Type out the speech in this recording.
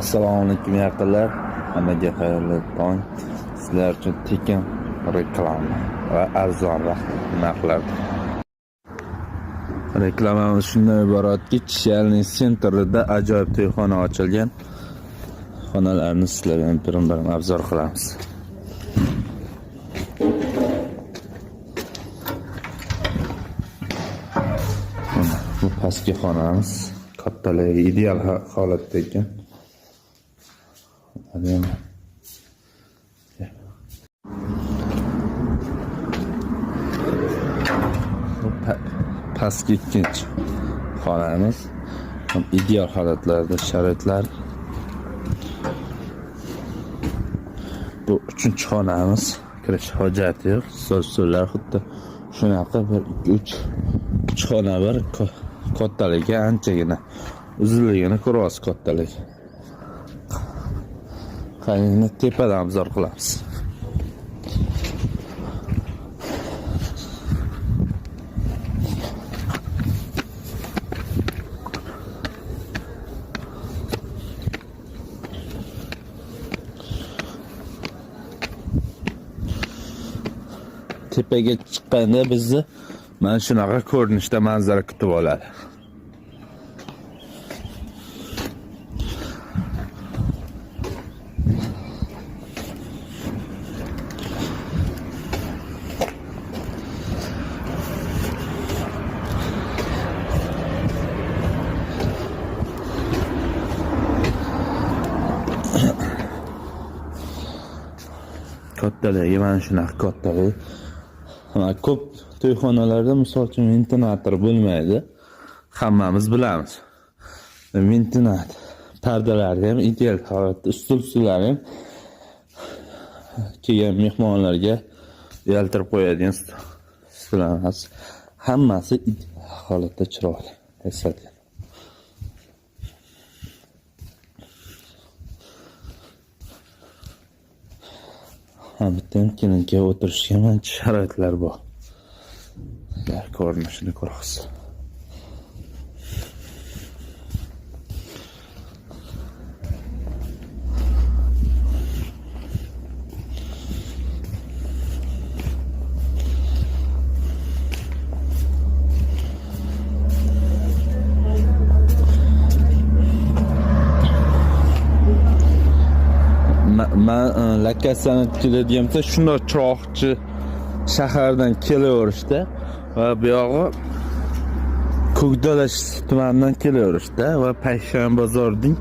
Assalomu alaykum yaqinlar. Hammaga xayrli tong. Sizlar uchun tekin reklama va arzon narxlar. Reklamamiz shundan iboratki, Chishalniy sentrida ajoyib to'yxona ochilgan. Xonalarni sizlarga birin-birin obzor qilamiz. Bu pastki xonamiz kattaligi ideal holatda ekan. Bu pastki ikkinchi xonamiz ham ideal holatlarda sharoitlar. Bu uchinchi xonamiz, kirish hojati yo'q. So'llar xuddi shunaqa 1-2-3 xona bir kattaligi anchagina uzunligini ko'ryapsiz kattalik. Qayni tepadan obzor qilamiz. Tepaga chiqqanda bizni mana shunaqa ko'rinishda manzara kutib oladi. Kattaligi mana shunaqa kattalik. Ko'p to'yxonalarda misol uchun ventilator bo'lmaydi. Hammamiz bilamiz. Ventilator pardalari ham ideal holatda, ustullar ham kelgan mehmonlarga yaltirib qo'yadigan stullar. Hammasi ideal holatda chiroyli. Eslatgan. Bitta kelinga o'tirishga ham sharoitlar bor. Ko'rinishini ko'rasiz. Men lokatsiyani keladiganimda shunday chiroqchi shahardan kelaverishda va bu yog'i Ko'kdala tumanidan kelaverishda va Payshanba bozorining